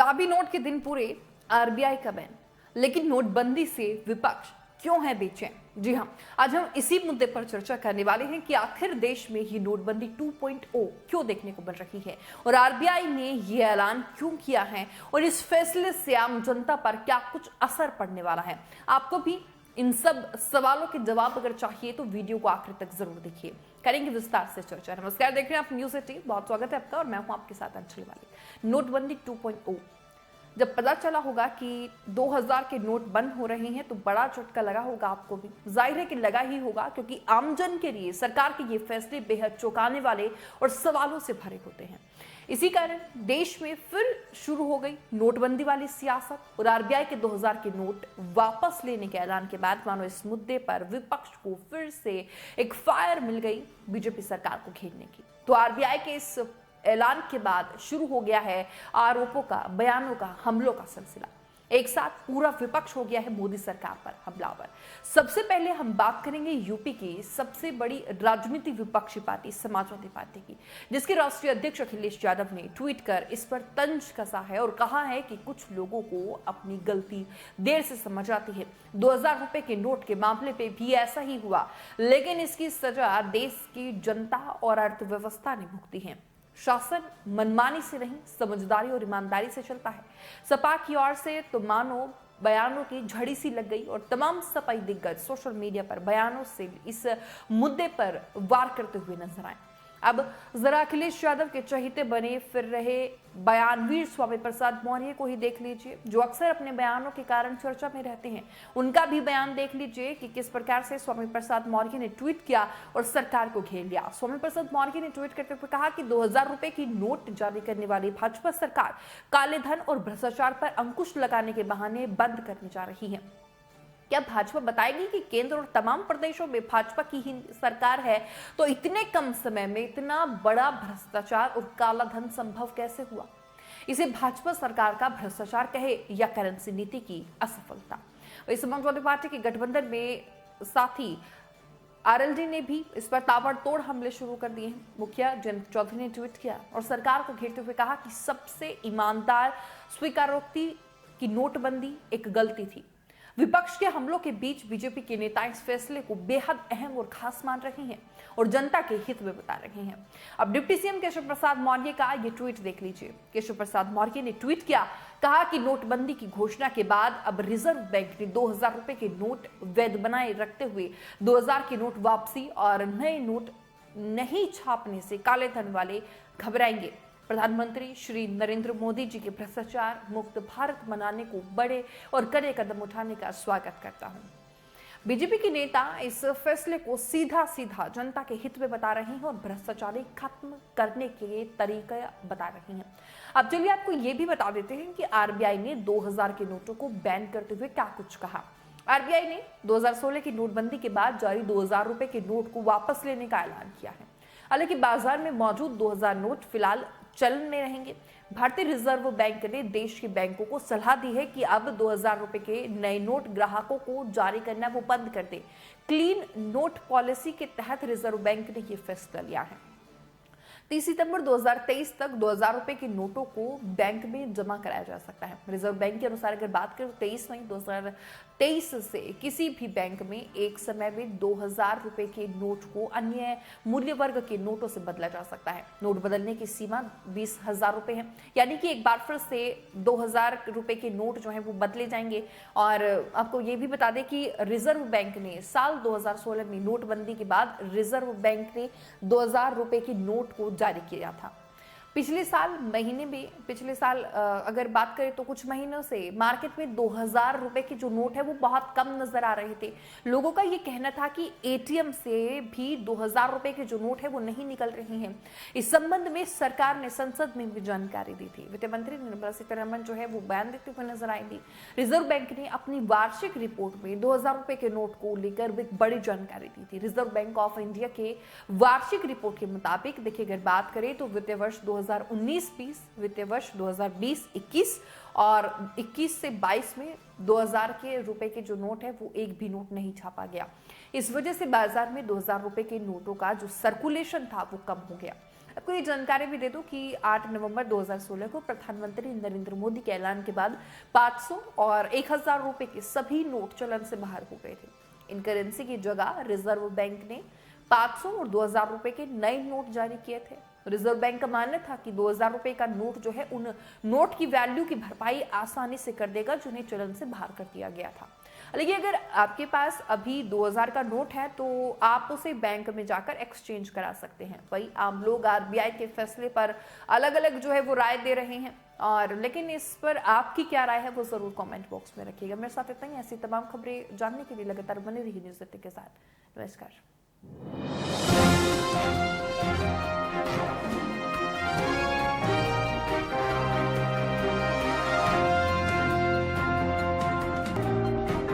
गुलाबी नोट के दिन पूरे, आरबीआई का बैन, लेकिन नोटबंदी से विपक्ष क्यों है बेचैन? जी हां, आज हम इसी मुद्दे पर चर्चा करने वाले हैं कि आखिर देश में ये नोटबंदी 2.0 क्यों देखने को मिल रही है और आरबीआई ने ये ऐलान क्यों किया है और इस फैसले से आम जनता पर क्या कुछ असर पड़ने वाला है। आपको भी इन सब सवालों के जवाब अगर चाहिए तो वीडियो को आखिर तक जरूर देखिए, करेंगे विस्तार से चर्चा। नमस्कार, देख रहे हैं आप न्यूज़ 18, बहुत स्वागत है आपका और मैं हूं आपके साथ अंजलि वाली। नोटबंदी 2.0 जब पता चला होगा कि 2000 के नोट बंद हो रहे हैं तो बड़ा झटका लगा होगा आपको भी। जाहिर है कि लगा ही होगा, क्योंकि आमजन के लिए सरकार के ये फैसले बेहद चौंकाने वाले और सवालों से भरे होते हैं। इसी कारण देश में फिर शुरू हो गई नोटबंदी वाली सियासत और आरबीआई के 2000 के नोट वापस लेने के ऐलान के बाद मानो इस मुद्दे पर विपक्ष को फिर से एक फायर मिल गई बीजेपी सरकार को घेरने की। तो आरबीआई के इस ऐलान के बाद शुरू हो गया है आरोपों का, बयानों का, हमलों का सिलसिला। एक साथ पूरा विपक्ष हो गया है मोदी सरकार पर हमलावर। सबसे पहले हम बात करेंगे यूपी की सबसे बड़ी राजनीतिक विपक्षी पार्टी समाजवादी पार्टी की, जिसके राष्ट्रीय अध्यक्ष अखिलेश यादव ने ट्वीट कर इस पर तंज कसा है और कहा है कि कुछ लोगों को अपनी गलती देर से समझ आती है। 2000 रुपए के नोट के मामले पे भी ऐसा ही हुआ, लेकिन इसकी सजा देश की जनता और अर्थव्यवस्था ने भुगती है। शासन मनमानी से नहीं, समझदारी और ईमानदारी से चलता है। सपा की ओर से तो मानो बयानों की झड़ी सी लग गई और तमाम सपाई दिग्गज सोशल मीडिया पर बयानों से इस मुद्दे पर वार करते हुए नजर आए। अब जरा अखिलेश यादव के चहेते बने फिर रहे बयानवीर स्वामी प्रसाद मौर्य को ही देख लीजिए, जो अक्सर अपने बयानों के कारण चर्चा में रहते हैं। उनका भी बयान देख लीजिए कि किस प्रकार से स्वामी प्रसाद मौर्य ने ट्वीट किया और सरकार को घेर लिया। स्वामी प्रसाद मौर्य ने ट्वीट करते हुए कहा कि 2000 रुपए की नोट जारी करने वाली भाजपा सरकार काले धन और भ्रष्टाचार पर अंकुश लगाने के बहाने बंद करने जा रही है। क्या भाजपा बताएगी कि केंद्र और तमाम प्रदेशों में भाजपा की ही सरकार है, तो इतने कम समय में इतना बड़ा भ्रष्टाचार और काला धन संभव कैसे हुआ? इसे भाजपा सरकार का भ्रष्टाचार कहे या करेंसी नीति की असफलता। इस समाजवादी पार्टी के गठबंधन में साथी आरएलडी ने भी इस पर ताबड़तोड़ हमले शुरू कर दिए हैं। मुखिया जयंत चौधरी ने ट्वीट किया और सरकार को घेरते हुए कहा कि सबसे ईमानदार स्वीकारोक्ति की नोटबंदी एक गलती थी। विपक्ष के हमलों के बीच बीजेपी के नेता इस फैसले को बेहद अहम और खास मान रहे हैं और जनता के हित में बता रहे हैं। अब डिप्टी सीएम केशव प्रसाद मौर्य का ये ट्वीट देख लीजिए। केशव प्रसाद मौर्य ने ट्वीट किया, कहा कि नोटबंदी की घोषणा के बाद अब रिजर्व बैंक ने 2000 रुपए के नोट वैध बनाए रखते हुए 2000 के नोट वापसी और नए नोट नहीं छापने से काले धन वाले घबराएंगे। प्रधानमंत्री श्री नरेंद्र मोदी जी के भ्रष्टाचार मुक्त भारत बनाने को बड़े और कड़े कदम उठाने का स्वागत करता हूं। बीजेपी के नेता इस फैसले को सीधा सीधा जनता के हित में बता रहे हैं और भ्रष्टाचारी खत्म करने के तरीके बता रहे हैं। अब चलिए आपको यह भी बता देते हैं कि आरबीआई ने 2000 के नोटों को बैन करते हुए क्या कुछ कहा। आरबीआई ने 2016 की नोटबंदी के बाद जारी 2000 रुपए के नोट को वापस लेने का ऐलान किया है। हालांकि बाजार में मौजूद 2000 नोट फिलहाल चलन में रहेंगे। भारतीय रिजर्व बैंक ने देश के बैंकों को सलाह दी है कि अब 2000 रुपए के नए नोट ग्राहकों को जारी करना वो बंद कर दे। क्लीन नोट पॉलिसी के तहत रिजर्व बैंक ने यह फैसला लिया है। 30 सितंबर 2023 तक 2000 रुपए के नोटों को बैंक में जमा कराया जा सकता है। रिजर्व बैंक के अनुसार अगर बात करें तो 23 मई 2023 से किसी भी बैंक में एक समय में 2000 रुपए के नोट को अन्य मूल्य वर्ग के नोटों से बदला जा सकता है। नोट बदलने की सीमा 20,000 रुपए है, यानी कि एक बार फिर से 2000 रुपए के नोट जो है वो बदले जाएंगे। और आपको ये भी बता दें कि रिजर्व बैंक ने साल 2016 में नोटबंदी के बाद रिजर्व बैंक ने 2000 रुपए के नोट को जारी किया था। पिछले साल अगर बात करें तो कुछ महीनों से मार्केट में 2000 रुपए के जो नोट है वो बहुत कम नजर आ रहे थे। लोगों का ये कहना था कि एटीएम से भी 2000 रुपए के जो नोट है वो नहीं निकल रहे हैं। इस संबंध में सरकार ने संसद में भी जानकारी दी थी। वित्त मंत्री निर्मला सीतारमण जो है वो बयान देते हुए नजर आई थी। रिजर्व बैंक ने अपनी वार्षिक रिपोर्ट में 2000 रुपए के नोट को लेकर एक बड़ी जानकारी दी थी। रिजर्व बैंक ऑफ इंडिया के वार्षिक रिपोर्ट के मुताबिक देखिए, अगर बात करें तो वित्तीय वर्ष 2019-20, वित्तीय वर्ष 2020-21 और 21 से 22 में 2000 के रुपए के जो नोट है वो एक भी नोट नहीं छापा गया। इस वजह से बाजार में 2000 रुपए के नोटों का जो सर्कुलेशन था वो कम हो गया। आपको ये जानकारी भी दे दूं कि 8 नवंबर 2016 को प्रधानमंत्री नरेंद्र मोदी के ऐलान के बाद 500 और 1000 रुपए के सभी नोट चलन से बाहर हो गए थे। इन करेंसी की जगह रिजर्व बैंक ने 500 और 2000 रुपए के नए नोट जारी किए थे। रिजर्व बैंक का मानना था कि 2000 रुपए का नोट जो है उन नोट की वैल्यू की भरपाई आसानी से कर देगा जिन्हें चलन से बाहर कर दिया गया था। लेकिन अगर आपके पास अभी 2000 का नोट है तो आप उसे बैंक में जाकर एक्सचेंज करा सकते हैं। वही आम लोग आरबीआई के फैसले पर अलग अलग जो है वो राय दे रहे हैं, और लेकिन इस पर आपकी क्या राय है वो जरूर कमेंट बॉक्स में रखिएगा। मेरे साथ इतना ही। ऐसी तमाम खबरें जानने के लिए लगातार बने रहिए न्यूज़ 18 के साथ। नमस्कार।